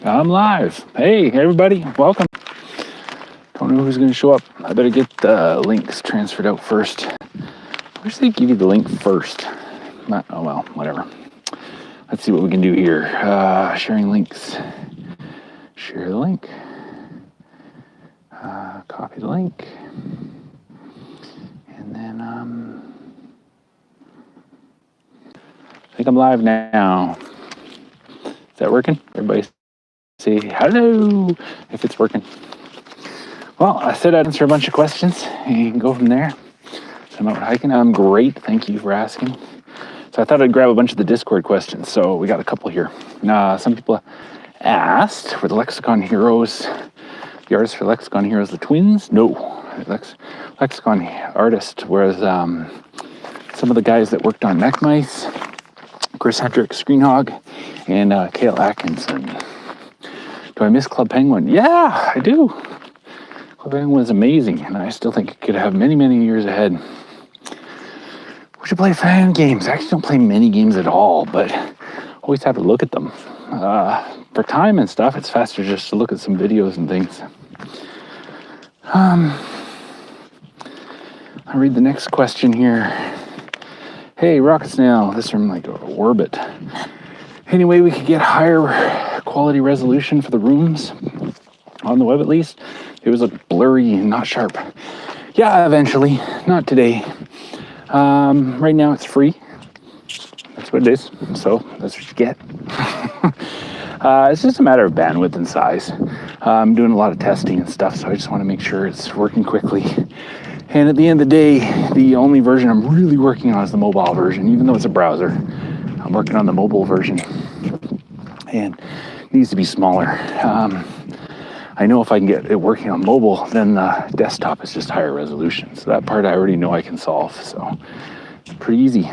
I'm live. Hey, everybody, welcome. Don't know who's going to show up. I better get the links transferred out first. I wish they'd give you the link first. Oh, well, whatever. Let's see what we can do here. Sharing links. Share the link. Copy the link. And then, I think I'm live now. Is that working? Everybody say hello if it's working. Well, I said I'd answer a bunch of questions and you can go from there. So I'm out hiking. I'm great. Thank you for asking. So I thought I'd grab a bunch of the Discord questions. So we got a couple here. Some people asked, were the Lexicon Heroes, the artists for Lexicon Heroes, the twins? No. Lexicon artist was some of the guys that worked on Mech Mice, Chris Hendrick, Screenhog, and Cale Atkinson. Do I miss Club Penguin? Yeah, I do. Club Penguin was amazing, and I still think it could have many, many years ahead. We should play fan games. I actually don't play many games at all, but always have to look at them. For time and stuff, it's faster just to look at some videos and things. I'll read the next question here. Hey, Rocket Snail, this from like Orbit. Any way we could get higher quality resolution for the rooms on the web at least? It was like blurry and not sharp. Yeah, eventually, not today. Right now it's free. That's what it is. So that's what you get. It's just a matter of bandwidth and size. I'm doing a lot of testing and stuff, so I just want to make sure it's working quickly. And at the end of the day, the only version I'm really working on is the mobile version, even though it's a browser. I'm working on the mobile version, and it needs to be smaller. I know if I can get it working on mobile, then the desktop is just higher resolution. So that part I already know I can solve, so it's pretty easy.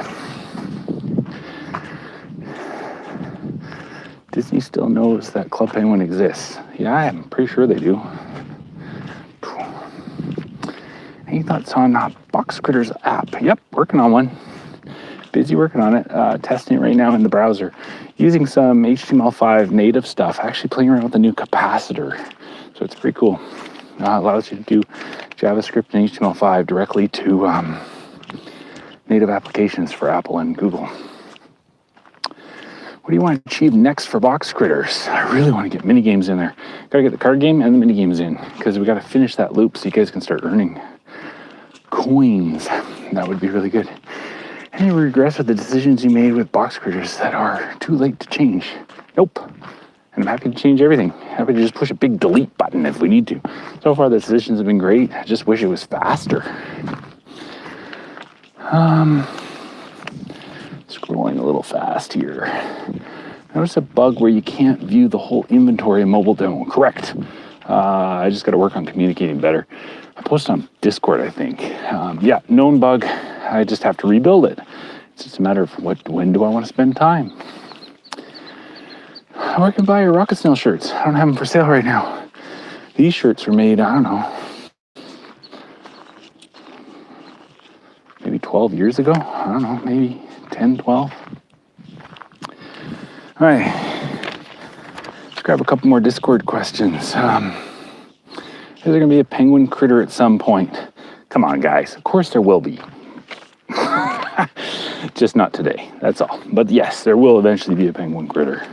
Disney still knows that Club Penguin exists. Yeah, I'm pretty sure they do. Any thoughts on Box Critters app? Yep, working on one. Busy working on it, testing it right now in the browser. Using some HTML5 native stuff, actually playing around with the new capacitor. So it's pretty cool. Allows you to do JavaScript and HTML5 directly to native applications for Apple and Google. What do you want to achieve next for Box Critters? I really want to get mini games in there. Gotta get the card game and the mini games in, because we gotta finish that loop so you guys can start earning coins. That would be really good. Any regrets with the decisions you made with Box Critters that are too late to change? Nope. And I'm happy to change everything. Happy to just push a big delete button if we need to. So far the decisions have been great. I just wish it was faster. Scrolling a little fast here. Notice a bug where you can't view the whole inventory in mobile demo. Correct. I just got to work on communicating better. I posted on Discord, I think. Yeah, known bug. I just have to rebuild it. It's just a matter of when do I want to spend time. Where can I buy your Rocket Snail shirts? I don't have them for sale right now. These shirts were made, I don't know, maybe 12 years ago? I don't know, maybe 10, 12. All right, let's grab a couple more Discord questions. Is there gonna be a penguin critter at some point? Come on, guys, of course there will be. Just not today, that's all. But yes, there will eventually be a penguin critter.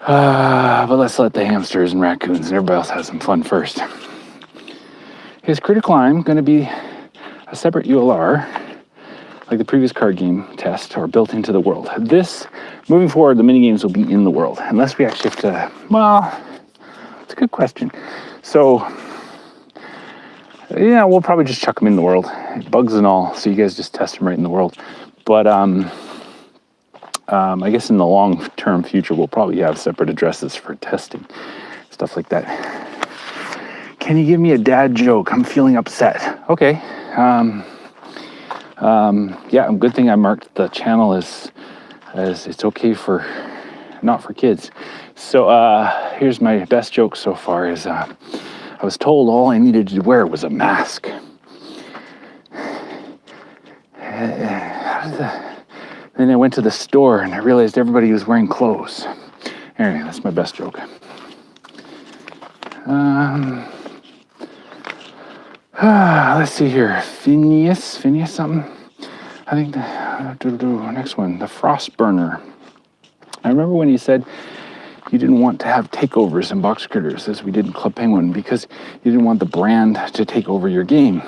But let's let the hamsters and raccoons and everybody else have some fun first. Is Critter Climb going to be a separate ULR, like the previous card game test, or built into the world? This, moving forward, the minigames will be in the world, unless we actually have to, well, it's a good question. So, yeah, we'll probably just chuck them in the world, bugs and all, so you guys just test them right in the world. But, I guess in the long-term future, we'll probably have separate addresses for testing, stuff like that. Can you give me a dad joke? I'm feeling upset. Okay. Yeah, good thing I marked the channel as it's okay for, not for kids. So here's my best joke so far is I was told all I needed to wear was a mask. Then I went to the store and I realized everybody was wearing clothes. Anyway, that's my best joke. Let's see here. Phineas something. I think the next one, the Frost Burner. I remember when you said you didn't want to have takeovers in Box Critters, as we did in Club Penguin, because you didn't want the brand to take over your game.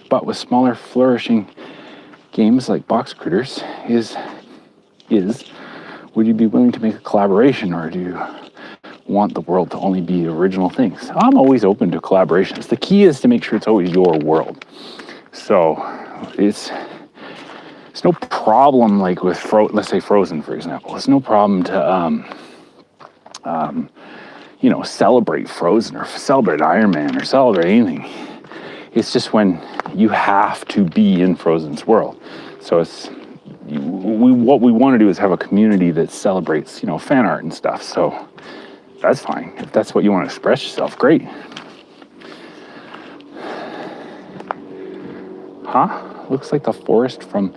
But with smaller, flourishing games like Box Critters, would you be willing to make a collaboration, or do you want the world to only be original things? I'm always open to collaborations. The key is to make sure it's always your world. So it's no problem, like with let's say Frozen, for example. It's no problem to celebrate Frozen or celebrate Iron Man or celebrate anything. It's just when you have to be in Frozen's world. So what we want to do is have a community that celebrates, fan art and stuff. So that's fine. If that's what you want to express yourself, great. Looks like the forest from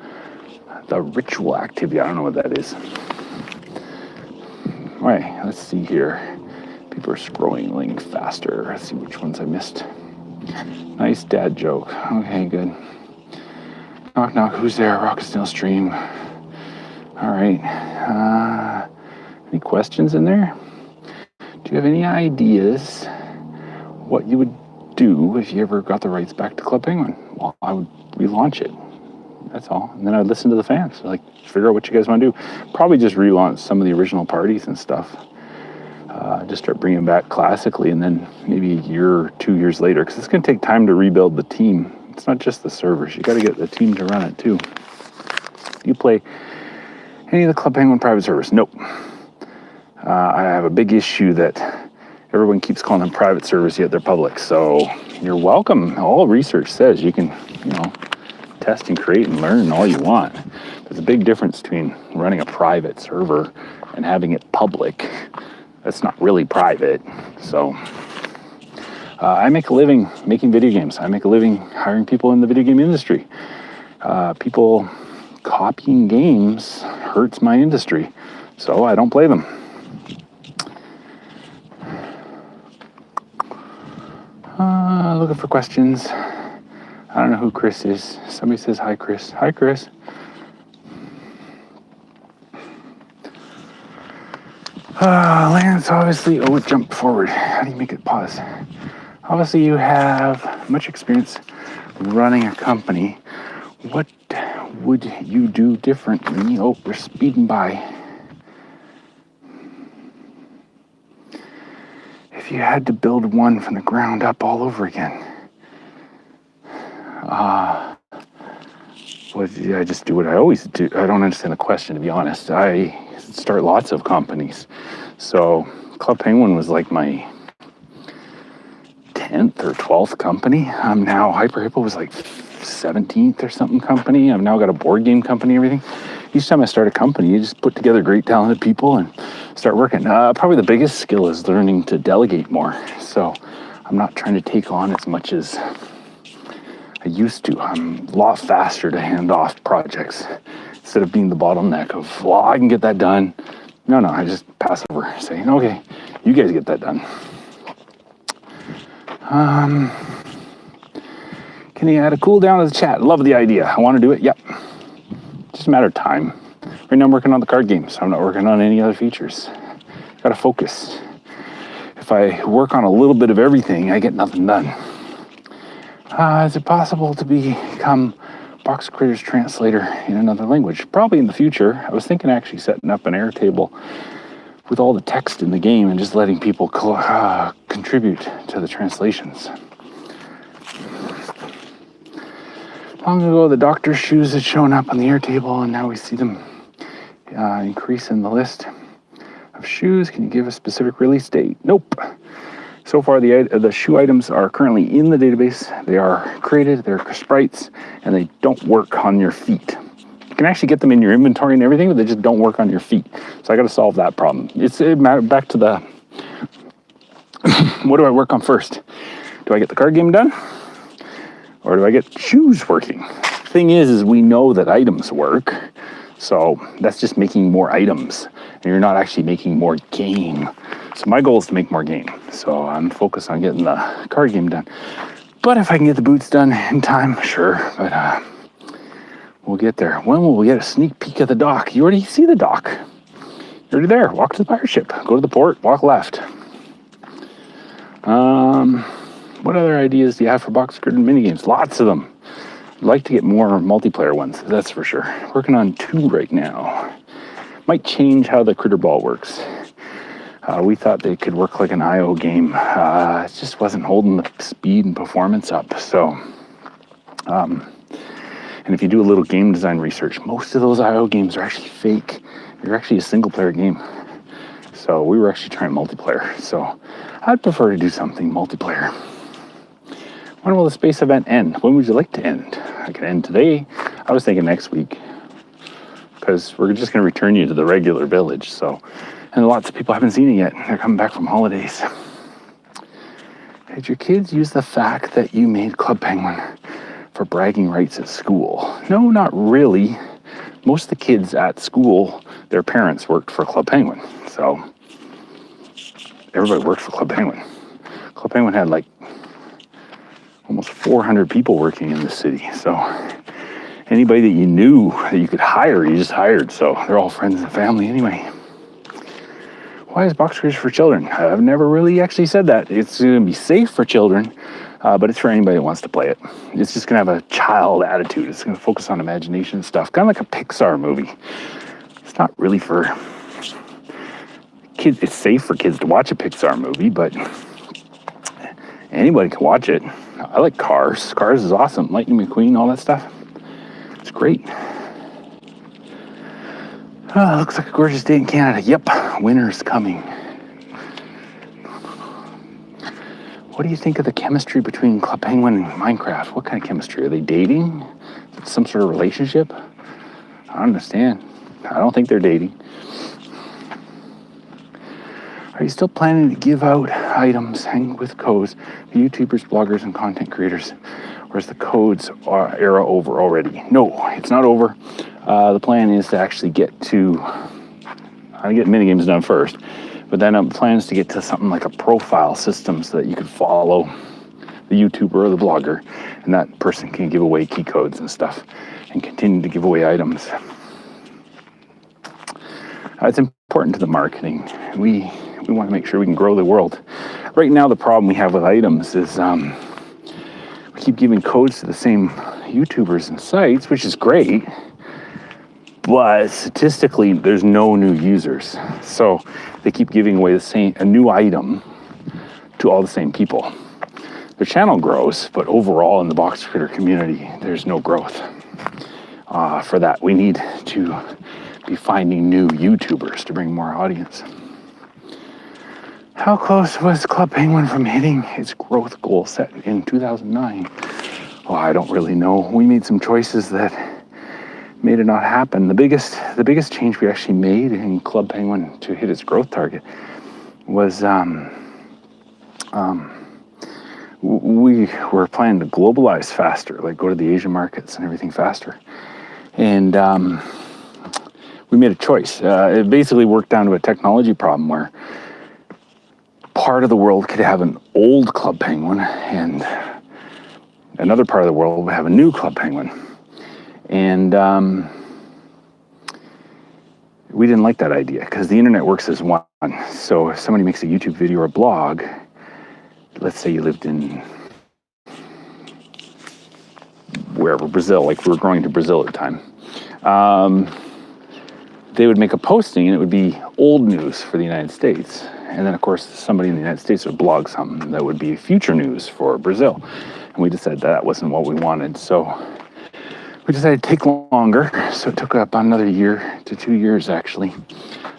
the ritual activity. I don't know what that is. All right, let's see here. People are scrolling faster. Let's see which ones I missed. Nice dad joke. Okay, good. Knock, knock. Who's there? Rocksteel Stream. All right. Any questions in there? Do you have any ideas what you would do if you ever got the rights back to Club Penguin? Well, I would relaunch it. That's all. And then I'd listen to the fans. Like, figure out what you guys want to do. Probably just relaunch some of the original parties and stuff. Just start bringing back classically, and then maybe a year or 2 years later, because it's going to take time to rebuild the team. It's not just the servers. You got to get the team to run it too. Do you play any of the Club Penguin private servers? Nope. I have a big issue that everyone keeps calling them private servers, yet they're public. So you're welcome. All research says you can, test and create and learn all you want. There's a big difference between running a private server and having it public. That's not really private. So I make a living making video games. I make a living hiring people in the video game industry. People copying games hurts my industry, so I don't play them. Looking for questions. I don't know who Chris is. Somebody says hi, Chris. Hi, Chris. Lance, obviously, it jumped forward. How do you make it pause? Obviously, you have much experience running a company. What would you do differently? Oh, we're speeding by. If you had to build one from the ground up all over again, would I just do what I always do? I don't understand the question, to be honest. I start lots of companies. So Club Penguin was like my 10th or 12th company. I'm now, Hyper Hippo was like 17th or something company. I've now got a board game company, everything. Each time I start a company, you just put together great, talented people and start working. Probably the biggest skill is learning to delegate more. So I'm not trying to take on as much as I used to. I'm a lot faster to hand off projects instead of being the bottleneck of, well, I can get that done. No, I just pass over, saying, okay, you guys get that done. Can you add a cooldown to the chat? Love the idea. I want to do it. Yep. Just a matter of time. Right now I'm working on the card games. I'm not working on any other features. Got to focus. If I work on a little bit of everything, I get nothing done. Is it possible to become Box Critters translator in another language? Probably in the future. I was thinking actually setting up an Airtable with all the text in the game and just letting people contribute to the translations. Long ago, the doctor's shoes had shown up on the Airtable, and now we see them increase in the list of shoes. Can you give a specific release date? Nope. So far, the shoe items are currently in the database. They are created, they're sprites, and they don't work on your feet. You can actually get them in your inventory and everything, but they just don't work on your feet. So I got to solve that problem. Back to the, what do I work on first? Do I get the card game done? Or do I get shoes working? Thing is we know that items work. So that's just making more items. and you're not actually making more game. So my goal is to make more game. So I'm focused on getting the card game done. But if I can get the boots done in time, sure. But we'll get there. When will we get a sneak peek of the dock? You already see the dock. You're already there. Walk to the pirate ship. Go to the port. Walk left. What other ideas do you have for box critter minigames? Lots of them. I'd like to get more multiplayer ones, that's for sure. Working on 2 right now. Might change how the critter ball works. We thought they could work like an IO game. It just wasn't holding the speed and performance up. So, and if you do a little game design research, most of those IO games are actually fake. They're actually a single player game. So we were actually trying multiplayer. So I'd prefer to do something multiplayer. When will the space event end? When would you like to end? I can end today. I was thinking next week, because we're just going to return you to the regular village. So, and lots of people haven't seen it yet. They're coming back from holidays. Did your kids use the fact that you made Club Penguin for bragging rights at school? No, not really. Most of the kids at school, their parents worked for Club Penguin. So everybody worked for Club Penguin. Club Penguin had like almost 400 people working in the city. So anybody that you knew that you could hire, you just hired. So they're all friends and family anyway. Why is Box Critters for children? I've never really actually said that. It's going to be safe for children, but it's for anybody that wants to play it. It's just going to have a child attitude. It's going to focus on imagination and stuff. Kind of like a Pixar movie. It's not really for kids. It's safe for kids to watch a Pixar movie, but anybody can watch it. I like Cars. Cars is awesome. Lightning McQueen, all that stuff. It's great. Oh, looks like a gorgeous day in Canada. Yep, winter's coming. What do you think of the chemistry between Club Penguin and Minecraft? What kind of chemistry? Are they dating? Some sort of relationship? I don't understand. I don't think they're dating. Are you still planning to give out items and with codes to YouTubers, bloggers, and content creators? Or is the codes era over already? No, it's not over. The plan is to actually get minigames done first, but then the plan is to get to something like a profile system so that you could follow the YouTuber or the blogger, and that person can give away key codes and stuff and continue to give away items. It's important to the marketing. We want to make sure we can grow the world. Right now, the problem we have with items is we keep giving codes to the same YouTubers and sites, which is great, but statistically, there's no new users. So they keep giving away a new item to all the same people. Their channel grows, but overall in the box critter community, there's no growth. For that, we need to be finding new YouTubers to bring more audience. How close was Club Penguin from hitting its growth goal set in 2009? Oh, I don't really know. We made some choices that made it not happen. The biggest change we actually made in Club Penguin to hit its growth target was we were planning to globalize faster, like go to the Asian markets and everything faster. And we made a choice. It basically worked down to a technology problem where part of the world could have an old Club Penguin and another part of the world would have a new Club Penguin. And we didn't like that idea because the internet works as one. So if somebody makes a YouTube video or a blog, let's say you lived in wherever, Brazil, like we were growing to Brazil at the time, they would make a posting and it would be old news for the United States. And then, of course, somebody in the United States would blog something that would be future news for Brazil. And we decided that wasn't what we wanted. So we decided to take longer. So it took about another year to 2 years, actually.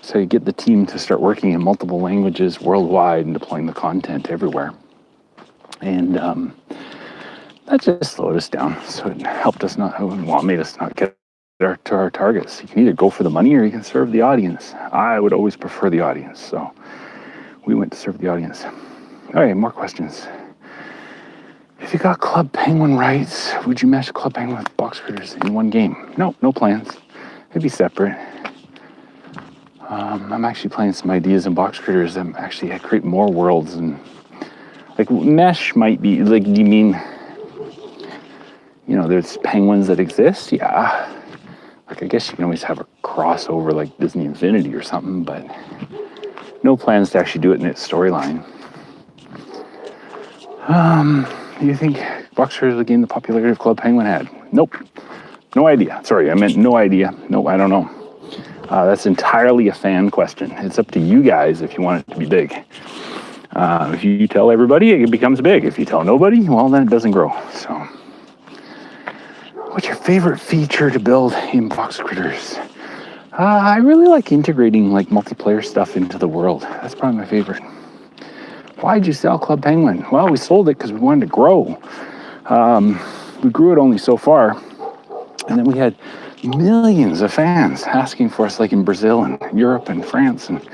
So you get the team to start working in multiple languages worldwide and deploying the content everywhere. And that just slowed us down. So it helped us made us not get to our targets. You can either go for the money or you can serve the audience. I would always prefer the audience. So we went to serve the audience. All right, more questions. If you got Club Penguin rights, would you mesh Club Penguin with Box Critters in one game? No plans. It'd be separate. I'm actually playing some ideas in Box Critters that actually create more worlds, and like mesh might be like, do you mean, there's penguins that exist? Yeah. Like I guess you can always have a crossover like Disney Infinity or something, but no plans to actually do it in its storyline. Do you think Box Critters will gain the popularity of Club Penguin had? Nope. No idea. Sorry, I meant no idea. No, I don't know. That's entirely a fan question. It's up to you guys if you want it to be big. If you tell everybody, it becomes big. If you tell nobody, well, then it doesn't grow. So, what's your favorite feature to build in Box Critters? I really like integrating like multiplayer stuff into the world. That's probably my favorite. Why'd you sell Club Penguin? Well, we sold it because we wanted to grow. We grew it only so far, and then we had millions of fans asking for us, like in Brazil and Europe and France and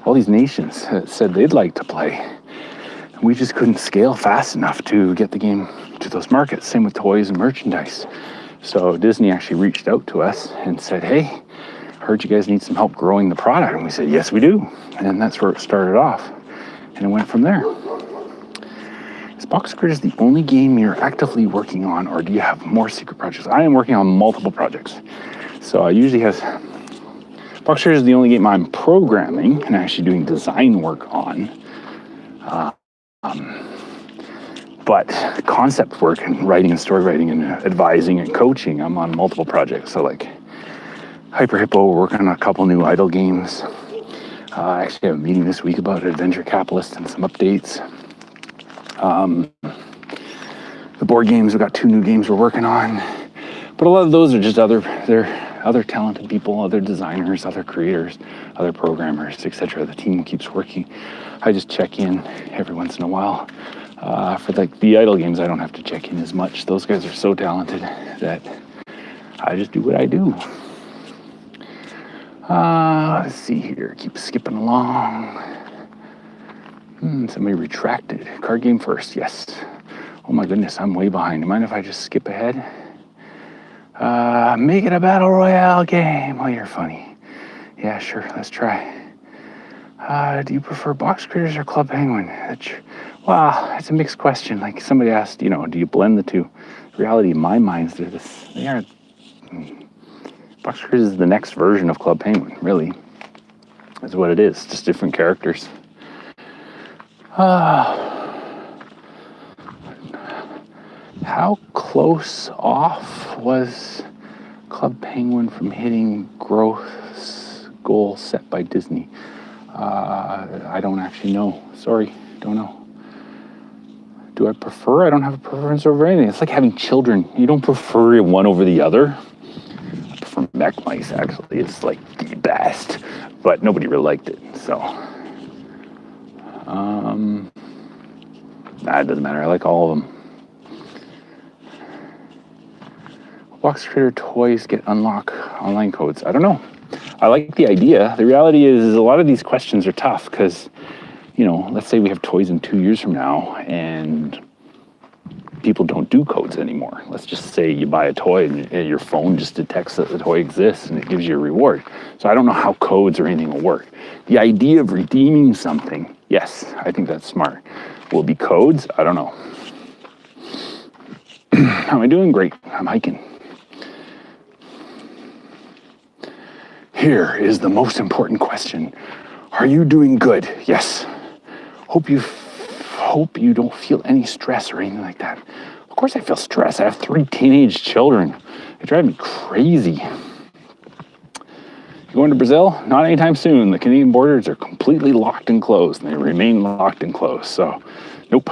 all these nations that said they'd like to play. And we just couldn't scale fast enough to get the game to those markets. Same with toys and merchandise. So Disney actually reached out to us and said, hey, heard you guys need some help growing the product. And we said, yes, we do. And that's where it started off. And it went from there. Is Box Critters the only game you're actively working on, or do you have more secret projects? I am working on multiple projects. So I usually have... Box Critters is the only game I'm programming and actually doing design work on. But concept work and writing and story writing and advising and coaching, I'm on multiple projects. So like Hyper Hippo, we're working on a couple new idle games. I actually have a meeting this week about Adventure Capitalist and some updates. The board games, we've got 2 new games we're working on. But a lot of those are just other talented people, other designers, other creators, other programmers, etc. The team keeps working. I just check in every once in a while. For like the idle games, I don't have to check in as much. Those guys are so talented that I just do what I do. Let's see here. Keep skipping along. Somebody retracted. Card game first. Yes. Oh my goodness, I'm way behind. Do you mind if I just skip ahead? Make it a battle royale game. Oh, you're funny. Yeah, sure. Let's try. Do you prefer Box Critters or Club Penguin? Wow, it's a mixed question. Like somebody asked, do you blend the two? The reality in my mind is they are. Box Critters is the next version of Club Penguin, really. That's what it is, just different characters. How close off was Club Penguin from hitting growth goal set by Disney? I don't actually know. Sorry, don't know. Do I prefer? I don't have a preference over anything. It's like having children. You don't prefer one over the other. I prefer Mech Mice, actually. It's like the best, but nobody really liked it, so. It doesn't matter. I like all of them. Box Critter toys get unlock online codes. I don't know. I like the idea. The reality is a lot of these questions are tough because, let's say we have toys in 2 years from now and people don't do codes anymore. Let's just say you buy a toy and your phone just detects that the toy exists and it gives you a reward. So I don't know how codes or anything will work. The idea of redeeming something, yes, I think that's smart. Will it be codes? I don't know. How am I doing? Great. I'm hiking. Here is the most important question. Are you doing good? Yes. Hope you don't feel any stress or anything like that. Of course I feel stress. I have 3 teenage children. They drive me crazy. You going to Brazil? Not anytime soon. The Canadian borders are completely locked and closed, and they remain locked and closed. So, nope.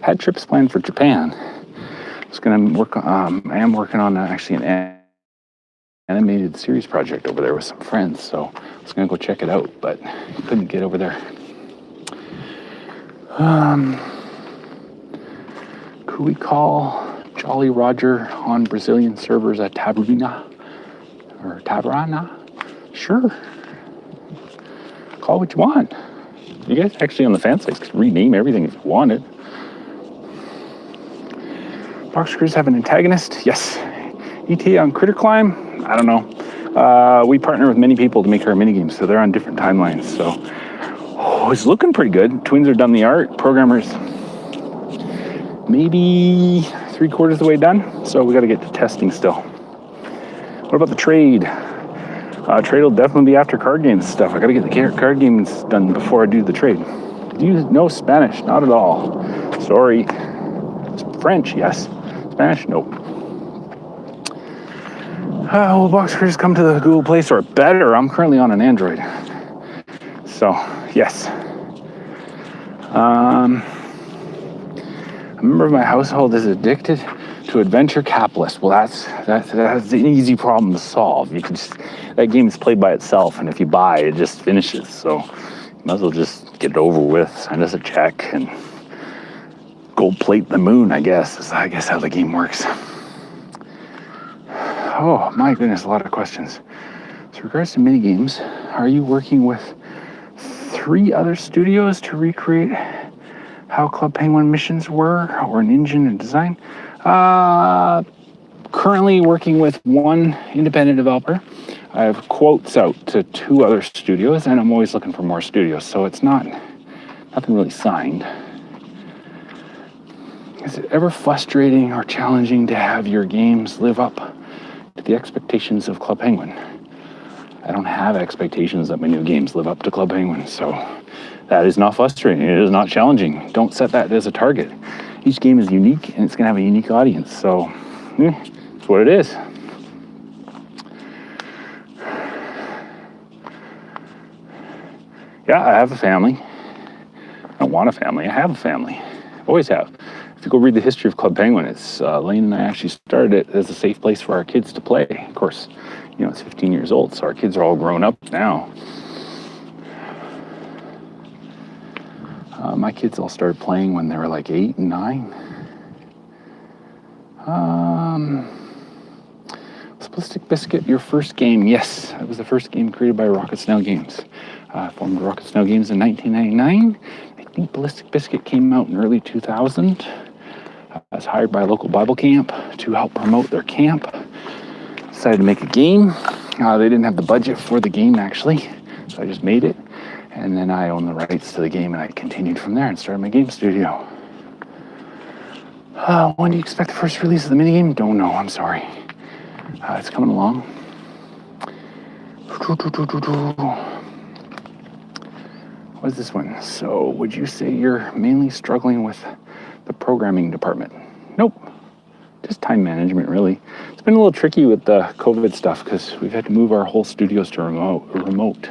Had trips planned for Japan. I am working on actually an animated series project over there with some friends, so I was gonna go check it out, but couldn't get over there. Could we call Jolly Roger on Brazilian servers a Tabarina? Or Tabarana? Sure. Call what you want. You guys actually on the fan sites could rename everything if you wanted. Box Critters have an antagonist? Yes. ETA on Critter Climb? I don't know. We partner with many people to make our mini games, so they're on different timelines. So it's looking pretty good. Twins are done the art. Programmers maybe 3/4 of the way done. So we got to get to testing still. What about the trade? Trade will definitely be after card games stuff. I got to get the card games done before I do the trade. Do you know Spanish? Not at all. Sorry. French, yes. Spanish, nope. Will Boxcars come to the Google Play Store? Better. I'm currently on an Android. So, yes. A member of my household is addicted to Adventure Capitalist. Well, that's an easy problem to solve. You can just, that game is played by itself, and if you buy, it just finishes. So, you might as well just get it over with, send us a check, and gold plate the moon, I guess. Is I guess how the game works. Oh my goodness, a lot of questions. So in regards to mini games, are you working with 3 other studios to recreate how Club Penguin missions were, or an engine and design? Currently working with 1 independent developer. I have quotes out to 2 other studios, and I'm always looking for more studios, so it's nothing really signed. Is it ever frustrating or challenging to have your games live up to the expectations of Club Penguin? I don't have expectations that my new games live up to Club Penguin, so that is not frustrating. It is not challenging. Don't set that as a target. Each game is unique, and it's going to have a unique audience, so it's what it is. Yeah, I have a family. I don't want a family. I have a family. Always have. If you go read the history of Club Penguin, it's Lane and I actually started it as a safe place for our kids to play. Of course, it's 15 years old, so our kids are all grown up now. My kids all started playing when they were like 8 and 9. Was Ballistic Biscuit your first game? Yes, it was the first game created by Rocket Snail Games. Formed Rocket Snail Games in 1999. I think Ballistic Biscuit came out in early 2000. I was hired by a local Bible camp to help promote their camp. Decided to make a game. They didn't have the budget for the game, actually, so I just made it. And then I owned the rights to the game, and I continued from there and started my game studio. When do you expect the first release of the minigame? Don't know, I'm sorry. It's coming along. What is this one? So, would you say you're mainly struggling with the programming department? Nope. Just time management, really. It's been a little tricky with the COVID stuff because we've had to move our whole studios to remote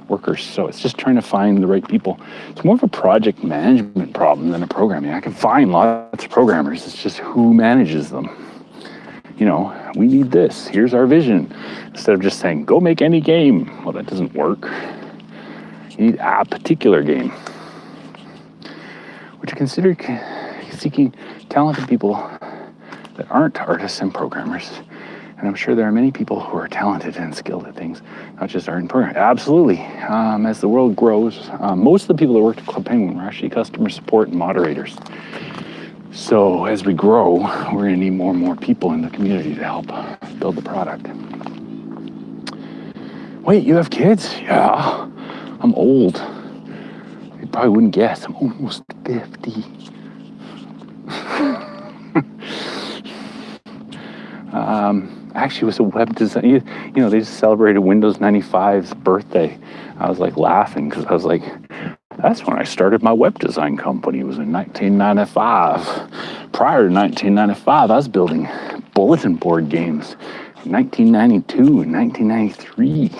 workers. So it's just trying to find the right people. It's more of a project management problem than a programming. I can find lots of programmers. It's just who manages them. We need this. Here's our vision. Instead of just saying, go make any game. Well, that doesn't work. You need a particular game. Would you consider seeking talented people that aren't artists and programmers? And I'm sure there are many people who are talented and skilled at things, not just art and programming. Absolutely. As the world grows, most of the people that worked at Club Penguin were actually customer support and moderators. So as we grow, we're going to need more and more people in the community to help build the product. Wait, you have kids? Yeah. I'm old. You probably wouldn't guess. I'm almost 50. Actually, it was a web design. They just celebrated Windows 95's birthday. I was like laughing because I was like, that's when I started my web design company. It was in 1995. Prior to 1995, I was building bulletin board games. In 1992 and 1993,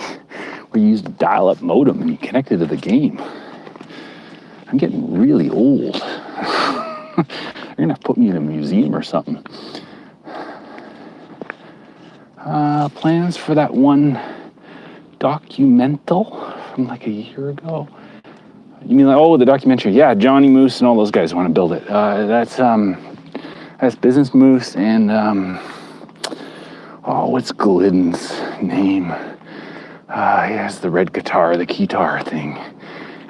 we used a dial-up modem and you connected to the game. I'm getting really old. You're gonna have to put me in a museum or something. Plans for that one documental from like a year ago? You mean like, the documentary? Yeah, Johnny Moose and all those guys want to build it. That's Business Moose and what's Glidden's name? He has the red guitar, the keytar thing.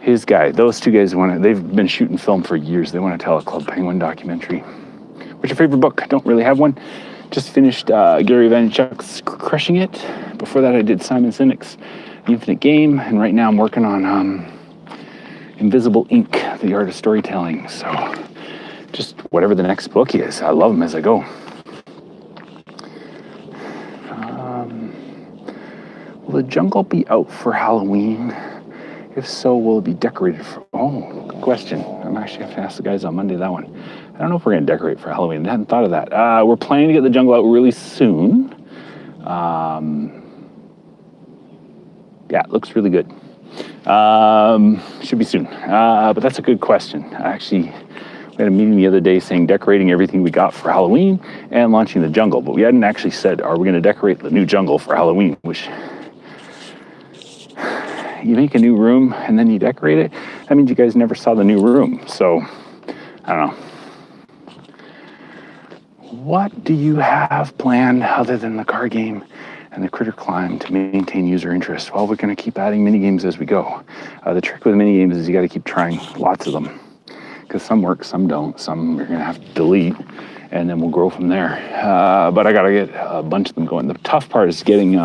His guy, those two guys they've been shooting film for years. They want to tell a Club Penguin documentary. What's your favorite book? I don't really have one. Just finished Gary Vaynerchuk's Crushing It. Before that, I did Simon Sinek's The Infinite Game, and right now I'm working on Invisible Ink, The Art of Storytelling. So just whatever the next book is, I love them as I go. Will the jungle be out for Halloween? If so, will it be decorated for... Oh, good question. I'm actually going to ask the guys on Monday that one. I don't know if we're going to decorate for Halloween. I hadn't thought of that. We're planning to get the jungle out really soon. Yeah, it looks really good. Should be soon. But that's a good question. Actually, we had a meeting the other day saying decorating everything we got for Halloween and launching the jungle. But we hadn't actually said, are we going to decorate the new jungle for Halloween? Which, you make a new room and then you decorate it. That means you guys never saw the new room. So, I don't know. What do you have planned other than the card game and the critter climb to maintain user interest? Well, we're going to keep adding mini games as we go. The trick with mini games is you got to keep trying lots of them, because some work, some don't. Some you're going to have to delete, and then we'll grow from there. But I got to get a bunch of them going. The tough part is getting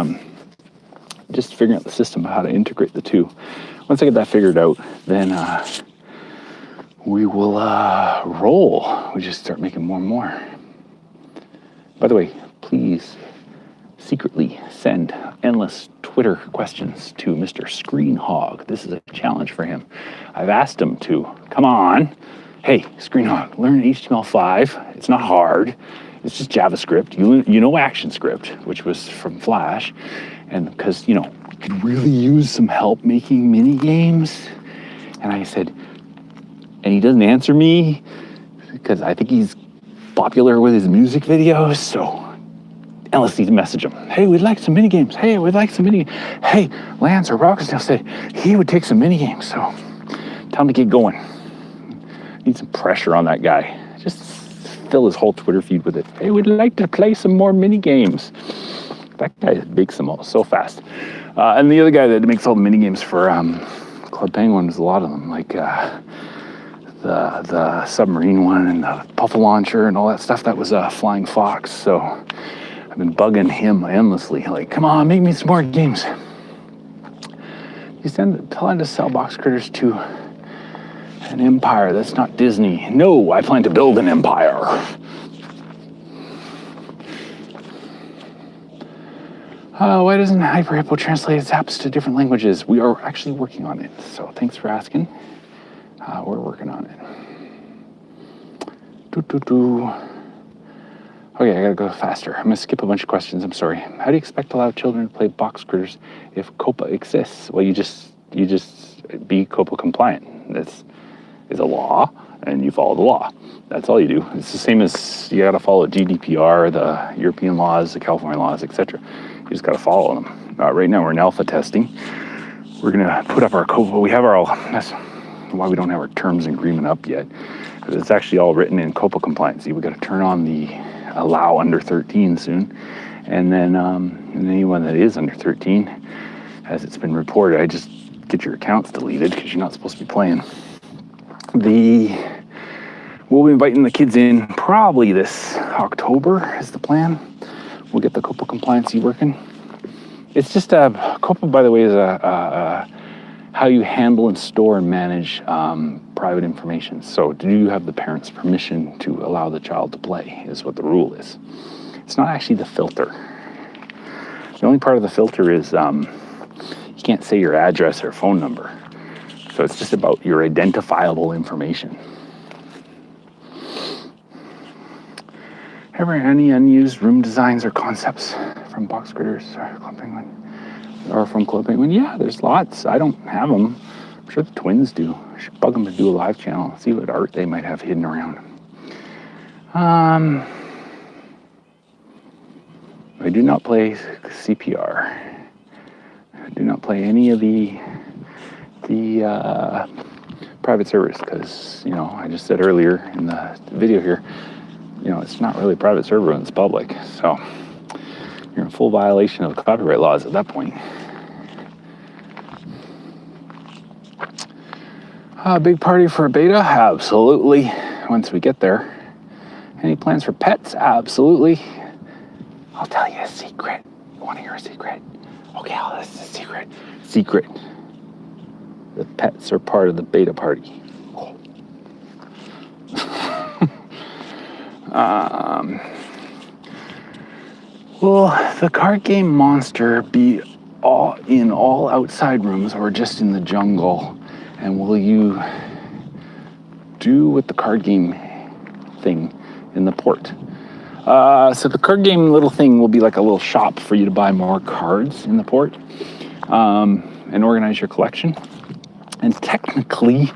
just figuring out the system of how to integrate the two. Once I get that figured out, then we will roll. We just start making more and more. By the way, please secretly send endless Twitter questions to Mr. Screenhog. This is a challenge for him. I've asked him to, come on. Hey, Screenhog, learn HTML5. It's not hard. It's just JavaScript. You know ActionScript, which was from Flash. And because, you could really use some help making mini games. And I said, and he doesn't answer me because I think he's popular with his music videos, so endlessly message him. Hey, we'd like some mini games. Hey, we'd like some mini. Hey, Lance or Rockasdale said he would take some mini games. So tell him to get going. Need some pressure on that guy. Just fill his whole Twitter feed with it. Hey, we'd like to play some more mini games. That guy makes them all so fast. And the other guy that makes all the mini games for Club Penguin is a lot of them, like the submarine one and the puffle launcher and all that stuff. That was Flying Fox. So I've been bugging him endlessly. Like, come on, make me some more games. You plan to sell box critters to an empire. That's not Disney. No, I plan to build an empire. Why doesn't HyperHippo translate its apps to different languages? We are actually working on it. So thanks for asking. We're working on it. Okay, I gotta go faster. I'm gonna skip a bunch of questions. I'm sorry. How do you expect to allow children to play box critters if COPPA exists? Well, you just be COPPA compliant. That's is a law, and you follow the law. That's all you do. It's the same as you gotta follow GDPR, the European laws, the California laws, etc. You just gotta follow them. Right now we're in alpha testing. We're gonna put up our COPPA. We have our that's why we don't have our terms and agreement up yet. It's actually all written in COPPA compliance. We got to turn on the allow under 13 soon, and then anyone that is under 13, as it's been reported, I just get your accounts deleted because you're not supposed to be playing. We'll be inviting the kids in probably this October is the plan. We'll get the COPPA compliance working. It's just COPPA, by the way, is how you handle and store and manage private information. So do you have the parent's permission to allow the child to play is what the rule is. It's not actually the filter. The only part of the filter is you can't say your address or phone number. So it's just about your identifiable information. Ever any unused room designs or concepts from Box Critters or Club Penguin? Or from Club Penguin? Yeah, there's lots. I don't have them. I'm sure the twins do. I should bug them to do a live channel, see what art they might have hidden around. I do not play CPR. I do not play any of the private servers because, I just said earlier in the video here, it's not really a private server when it's public. So you're in full violation of copyright laws at that point. Big party for a beta? Absolutely. Once we get there. Any plans for pets? Absolutely. I'll tell you a secret. You want to hear a secret? Okay, this is a secret. Secret. The pets are part of the beta party. Will the card game monster be all outside rooms or just in the jungle? And will you do with the card game thing in the port? So the card game little thing will be like a little shop for you to buy more cards in the port and organize your collection. And technically,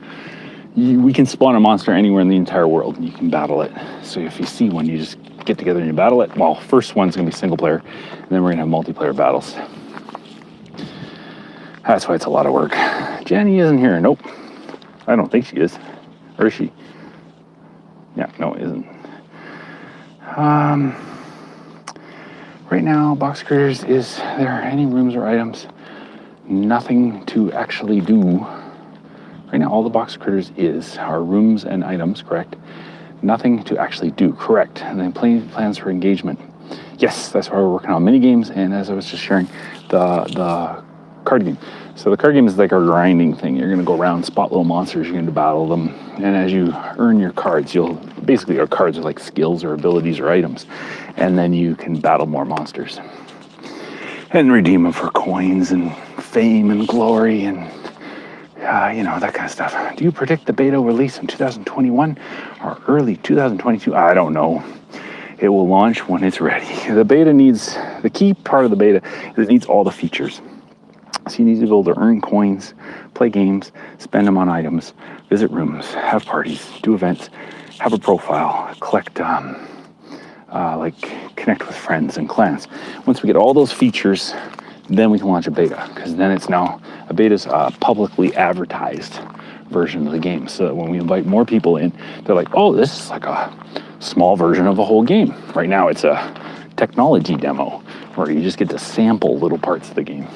we can spawn a monster anywhere in the entire world and you can battle it. So if you see one, you just get together and you battle it. Well, first one's gonna be single player, and then we're gonna have multiplayer battles. That's why it's a lot of work. Jenny isn't here. Nope. I don't think she is. Or is she? Yeah, no, it isn't. Right now, Box Critters, is there any rooms or items? Nothing to actually do. Right now, all the Box Critters are rooms and items, correct? Nothing to actually do, correct. And then plans for engagement. Yes, that's why we're working on mini games, and as I was just sharing, the card game. So the card game is like our grinding thing. You're gonna go around, spot little monsters, you're gonna battle them, and as you earn your cards, basically our cards are like skills or abilities or items, and then you can battle more monsters. And redeem them for coins and fame and glory and that kind of stuff. Do you predict the beta will release in 2021 or early 2022? I don't know. It will launch when it's ready. The key part of the beta is it needs all the features. So you need to be able to earn coins, play games, spend them on items, visit rooms, have parties, do events, have a profile, collect, connect with friends and clans. Once we get all those features, then we can launch a beta, because then a beta's a publicly advertised version of the game. So that when we invite more people in, they're like, oh, this is like a small version of a whole game. Right now it's a technology demo where you just get to sample little parts of the game.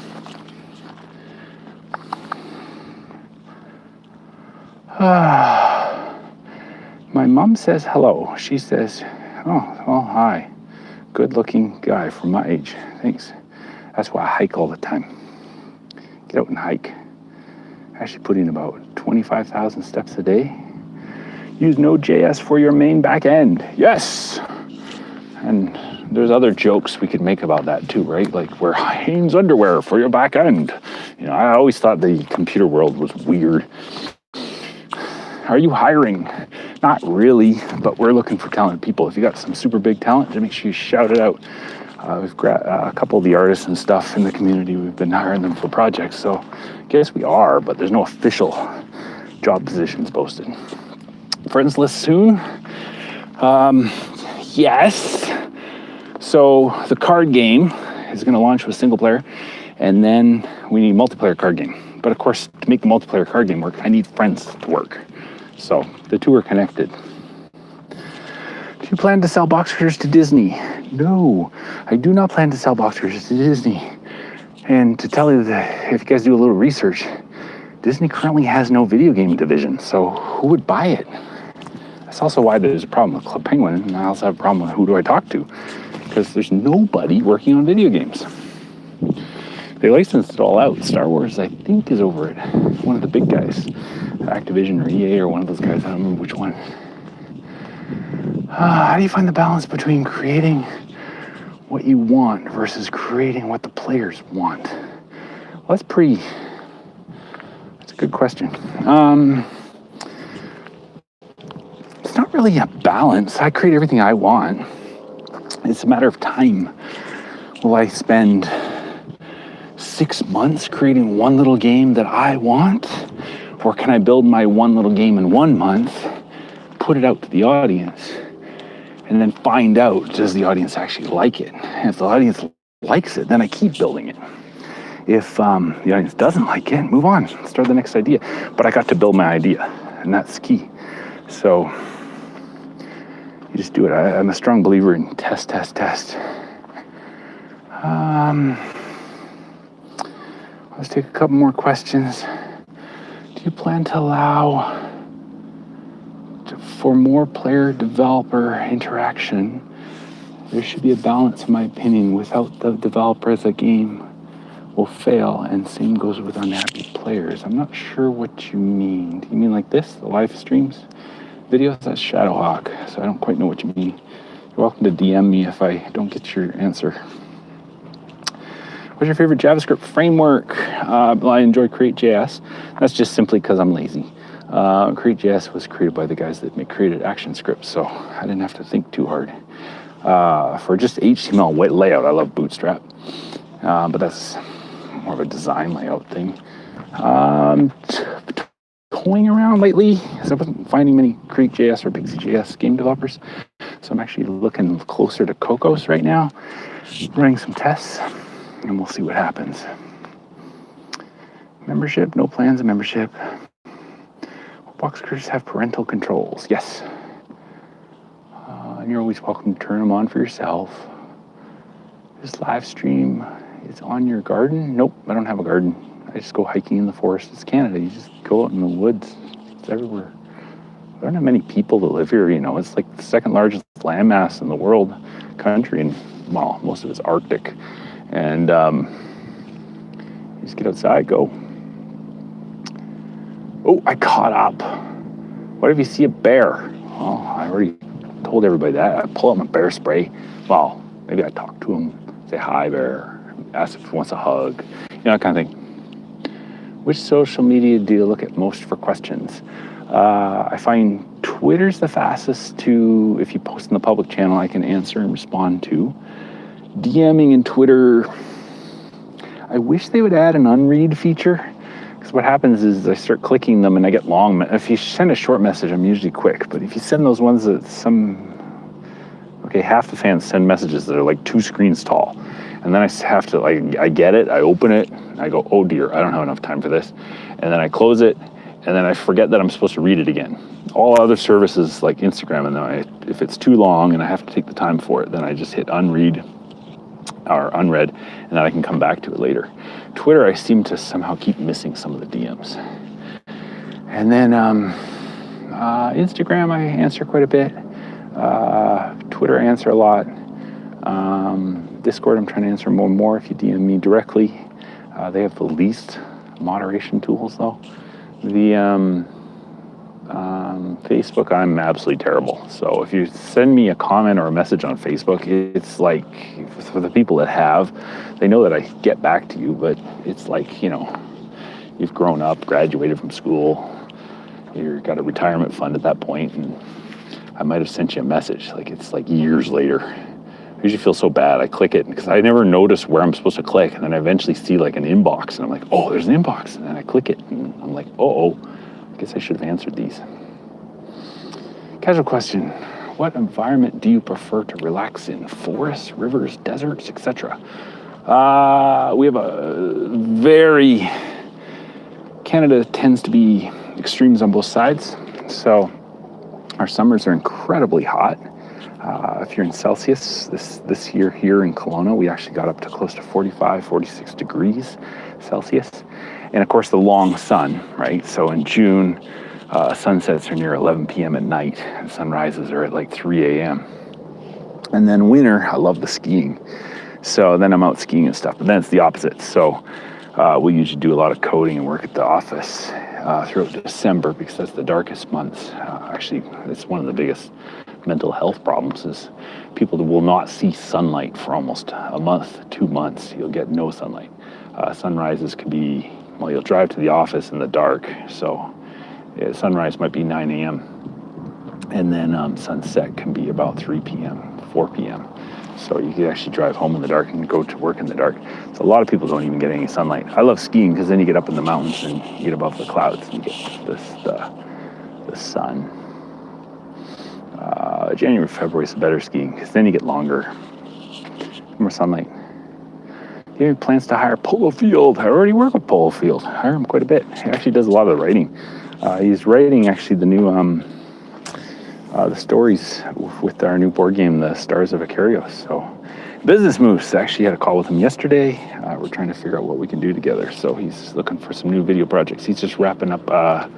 My mom says hello. She says, oh, well, hi. Good looking guy for my age. Thanks. That's why I hike all the time. Get out and hike. I actually put in about 25,000 steps a day. Use Node.js for your main back end. Yes! And there's other jokes we could make about that too, right? Like wear Hanes underwear for your back end. I always thought the computer world was weird. Are you hiring? Not really, but we're looking for talented people. If you got some super big talent, just make sure you shout it out. We've got a couple of the artists and stuff in the community. We've been hiring them for projects, so I guess we are, but there's no official job positions posted. Friends list soon? Yes. So the card game is going to launch with single player, and then we need multiplayer card game. But of course, to make the multiplayer card game work, I need friends to work. So the two are connected. Do you plan to sell Box Critters to Disney? No, I do not plan to sell Box Critters to Disney. And to tell you that if you guys do a little research, Disney currently has no video game division, so who would buy it? That's also why there's a problem with Club Penguin, and I also have a problem with who do I talk to, because there's nobody working on video games. They licensed it all out. Star Wars, I think, is over at one of the big guys, Activision or EA or one of those guys. I don't remember which one. How do you find the balance between creating what you want versus creating what the players want? Well, that's a good question. It's not really a balance. I create everything I want. It's a matter of time. Will I spend 6 months creating one little game that I want? Or can I build my one little game in 1 month, put it out to the audience, and then find out, does the audience actually like it? And if the audience likes it, then I keep building it. If the audience doesn't like it, move on, start the next idea. But I got to build my idea, and that's key. So you just do it. I'm a strong believer in test. Let's take a couple more questions. Do you plan to allow for more player-developer interaction There should be a balance, in my opinion. Without the developers, the game will fail, and same goes with unhappy players. I'm not sure what you mean. Do you mean like this, the live streams? Videos? That's Shadowhawk, so I don't quite know what you mean. You're welcome to DM me if I don't get your answer. What's your favorite JavaScript framework? Well, I enjoy CreateJS. That's just simply because I'm lazy. CreateJS was created by the guys that created ActionScript, so I didn't have to think too hard. For just HTML layout, I love Bootstrap, but that's more of a design layout thing. Toying around lately, because I wasn't finding many CreateJS or Pixie.js game developers, so I'm actually looking closer to Cocos right now, running some tests, and we'll see what happens. Membership, no plans of membership. Box cursors have parental controls, yes. And you're always welcome to turn them on for yourself. This live stream is on your garden? Nope, I don't have a garden. I just go hiking in the forest. It's Canada. You just go out in the woods. It's everywhere. There aren't that many people that live here. You know, it's like the second largest landmass in the world country, and well, most of it's Arctic. And you just get outside, go. Oh, I caught up. What if you see a bear? Oh, I already told everybody that. I pull out my bear spray. Well, maybe I talk to him, say hi, bear, ask if he wants a hug, you know, that kind of thing. Which social media do you look at most for questions? I find Twitter's the fastest to, if you post in the public channel, I can answer and respond to. DMing in Twitter, I wish they would add an unread feature. Because what happens is I start clicking them and I get long. If you send a short message, I'm usually quick. But if you send those ones that half the fans send messages that are like 2 screens tall. And then I have to, I get it, I open it, and I go, oh dear, I don't have enough time for this. And then I close it, and then I forget that I'm supposed to read it again. All other services like Instagram, and then if it's too long and I have to take the time for it, then I just hit unread or unread, and then I can come back to it later. Twitter, I seem to somehow keep missing some of the DMs. And then Instagram, I answer quite a bit. Twitter, I answer a lot. Discord, I'm trying to answer more and more if you DM me directly. They have the least moderation tools, though. The Facebook, I'm absolutely terrible. So if you send me a comment or a message on Facebook, it's like, for the people that have, they know that I get back to you, but it's like, you know, you've grown up, graduated from school, you've got a retirement fund at that point, and I might have sent you a message, like it's like years later. I usually feel so bad. I click it because I never notice where I'm supposed to click, and then I eventually see like an inbox, and I'm like, oh, there's an inbox, and then I click it, and I'm like, oh, I guess I should have answered these. Casual question: what environment do you prefer to relax in? Forests, rivers, deserts, etc. We have a very Canada tends to be extremes on both sides, so our summers are incredibly hot. If you're in Celsius, this year here in Kelowna, we actually got up to close to 45, 46 degrees Celsius. And of course, the long sun, right? So in June, sunsets are near 11 p.m. at night, and sunrises are at like 3 a.m. And then winter, I love the skiing. So then I'm out skiing and stuff, but then it's the opposite. So we usually do a lot of coding and work at the office throughout December because that's the darkest months. Actually, it's one of the biggest mental health problems is people that will not see sunlight for almost a month, 2 months. You'll get no sunlight. Sunrises could be, well, you'll drive to the office in the dark. So sunrise might be 9 a.m. And then sunset can be about 3 p.m., 4 p.m. So you can actually drive home in the dark and go to work in the dark. So a lot of people don't even get any sunlight. I love skiing because then you get up in the mountains and you get above the clouds and you get the sun. January, February is better skiing because then you get longer, more sunlight. Do you have any plans to hire Polo Field? I already work with Polo Field. I hire him quite a bit. He actually does a lot of the writing. He's writing actually the new the stories with our new board game, The Stars of Icarios. So Business Moose, actually had a call with him yesterday. We're trying to figure out what we can do together. So he's looking for some new video projects. He's just wrapping up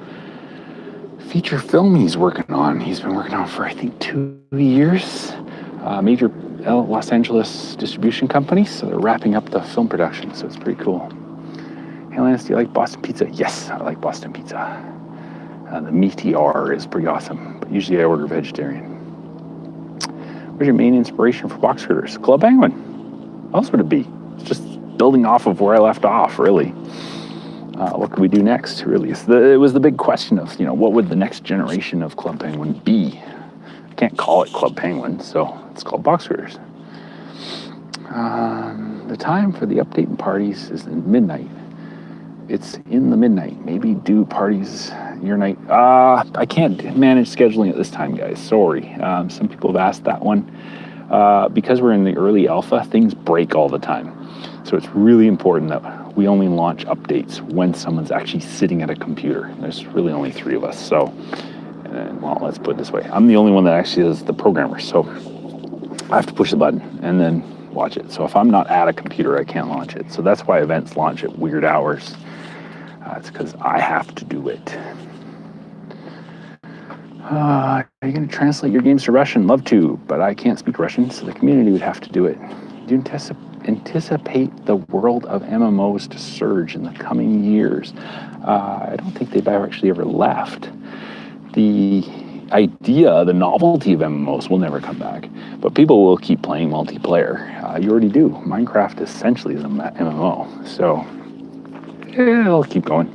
feature film he's working on. He's been working on for, I think, 2 years. Major Los Angeles distribution company, so they're wrapping up the film production, so it's pretty cool. Hey Lance, do you like Boston pizza? Yes, I like Boston pizza. The Meteor is pretty awesome, but usually I order vegetarian. Where's your main inspiration for box critters? Club Penguin. What else would it be? It's just building off of where I left off, really. What could we do next, really? It was the big question of, what would the next generation of Club Penguin be? I can't call it Club Penguin, so it's called Box Critters. The time for the update and parties is in midnight. It's in the midnight. Maybe do parties your night. I can't manage scheduling at this time, guys. Sorry. Some people have asked that one. Because we're in the early alpha, things break all the time. So it's really important that we only launch updates when someone's actually sitting at a computer. There's really only 3 of us. So, well, let's put it this way. I'm the only one that actually is the programmer. So I have to push the button and then watch it. So if I'm not at a computer, I can't launch it. So that's why events launch at weird hours. It's because I have to do it. Are you going to translate your games to Russian? Love to, but I can't speak Russian, so the community would have to do it. Do you anticipate the world of MMOs to surge in the coming years? I don't think they've actually ever left. The idea, the novelty of MMOs will never come back, but people will keep playing multiplayer. You already do. Minecraft essentially is an MMO, so it'll keep going.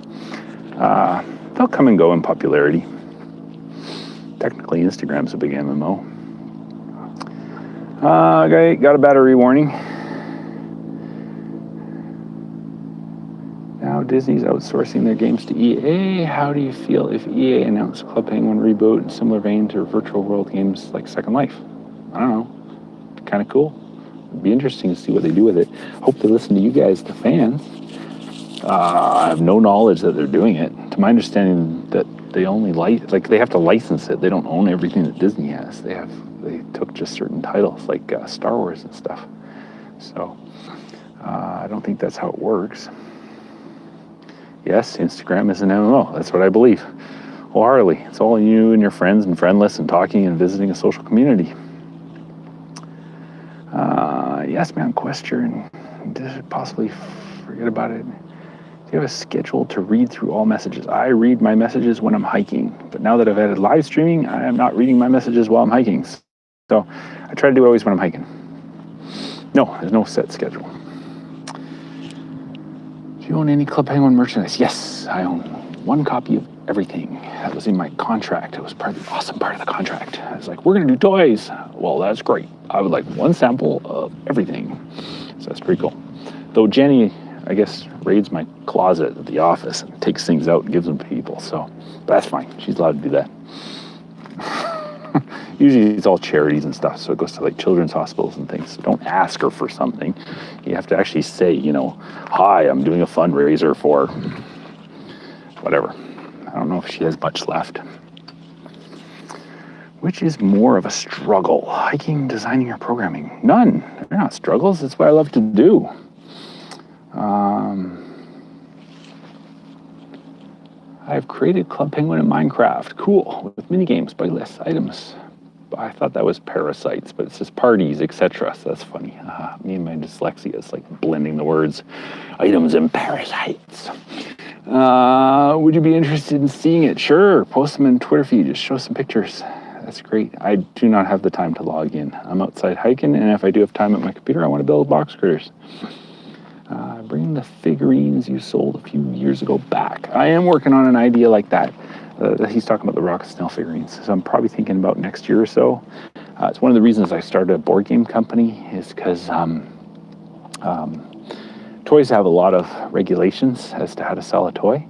They'll come and go in popularity. Technically, Instagram's a big MMO. Okay, got a battery warning. Now Disney's outsourcing their games to EA. How do you feel if EA announced Club Penguin reboot in similar vein to virtual world games like Second Life? I don't know. Kind of cool. It'd be interesting to see what they do with it. Hope they listen to you guys, the fans. I have no knowledge that they're doing it. To my understanding, that they only they have to license it. They don't own everything that Disney has. They took just certain titles like Star Wars and stuff. So I don't think that's how it works. Yes, Instagram is an MMO. That's what I believe. Wholeheartedly. It's all you and your friends and friendless and talking and visiting a social community. Yes, man, question. Possibly forget about it. Do you have a schedule to read through all messages? I read my messages when I'm hiking, but now that I've added live streaming, I am not reading my messages while I'm hiking. So I try to do it always when I'm hiking. No, there's no set schedule. Do you own any Club Penguin merchandise? Yes, I own 1 copy of everything. That was in my contract. It was the awesome part of the contract. I was like, we're going to do toys. Well, that's great. I would like 1 sample of everything. So that's pretty cool. Though Jenny, I guess, raids my closet at the office and takes things out and gives them to people. So that's fine. She's allowed to do that. Usually it's all charities and stuff, so it goes to like children's hospitals and things. So don't ask her for something. You have to actually say, hi, I'm doing a fundraiser for whatever. I don't know if she has much left. Which is more of a struggle, hiking, designing, or programming? None. They're not struggles. It's what I love to do. I've created Club Penguin in Minecraft. Cool. With minigames, playlists, items. I thought that was parasites, but it says parties, etc. So that's funny. Me and my dyslexia is like blending the words items and parasites. Would you be interested in seeing it? Sure. Post them in Twitter feed. Just show some pictures. That's great. I do not have the time to log in. I'm outside hiking, and if I do have time at my computer, I want to build box critters. Bring the figurines you sold a few years ago back. I am working on an idea like that. He's talking about the Rocket Snail figurines. So I'm probably thinking about next year or so. It's one of the reasons I started a board game company is because toys have a lot of regulations as to how to sell a toy.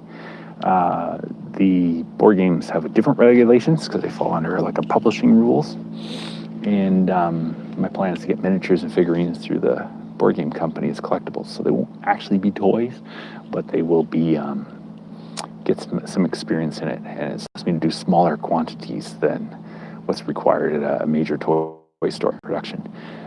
The board games have different regulations because they fall under like a publishing rules. And my plan is to get miniatures and figurines through the board game company as collectibles. So they won't actually be toys, but they will be get some experience in it. And it's just going to do smaller quantities than what's required at a major toy store production.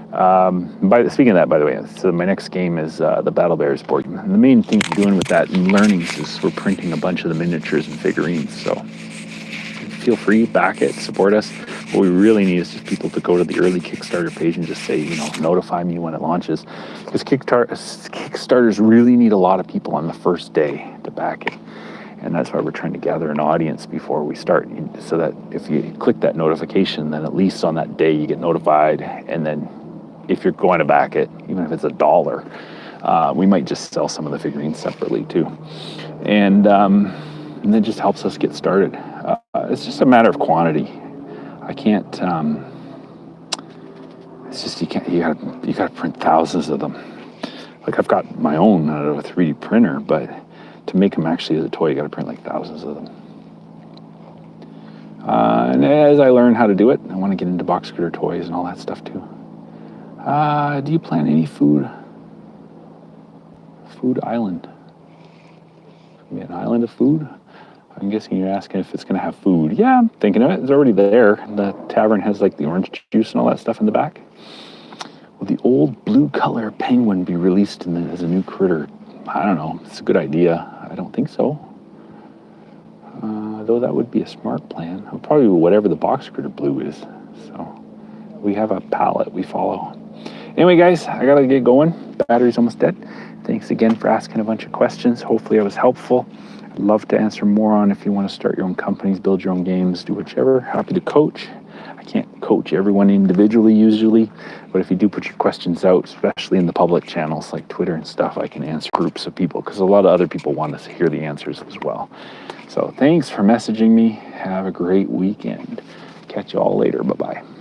Speaking of that, by the way, so my next game is the Battle Bears board game. And the main thing we're doing with that and learnings is we're printing a bunch of the miniatures and figurines. So feel free, back it, support us. What we really need is just people to go to the early Kickstarter page and just say, notify me when it launches. Because Kickstarters really need a lot of people on the first day to back it. And that's why we're trying to gather an audience before we start, so that if you click that notification, then at least on that day you get notified. And then if you're going to back it, even if it's $1, we might just sell some of the figurines separately too. And that just helps us get started. It's just a matter of quantity. I can't. It's just you gotta print thousands of them. Like I've got my own out of a 3D printer, but to make them actually as a toy, you gotta print like thousands of them. And as I learn how to do it, I want to get into box critter toys and all that stuff too. Do you plan any food island? Maybe an island of food? I'm guessing you're asking if it's going to have food. Yeah, I'm thinking of it. It's already there. The tavern has like the orange juice and all that stuff in the back. Will the old blue color penguin be released as a new critter? I don't know. It's a good idea. I don't think so. Though that would be a smart plan. Probably whatever the box critter blue is. So we have a palette we follow. Anyway, guys, I gotta get going. Battery's almost dead. Thanks again for asking a bunch of questions. Hopefully I was helpful. I'd love to answer more on if you want to start your own companies, build your own games, do whichever. Happy to coach. I can't coach everyone individually usually, but if you do put your questions out, especially in the public channels like Twitter and stuff, I can answer groups of people because a lot of other people want us to hear the answers as well. So thanks for messaging me. Have a great weekend. Catch you all later. Bye-bye.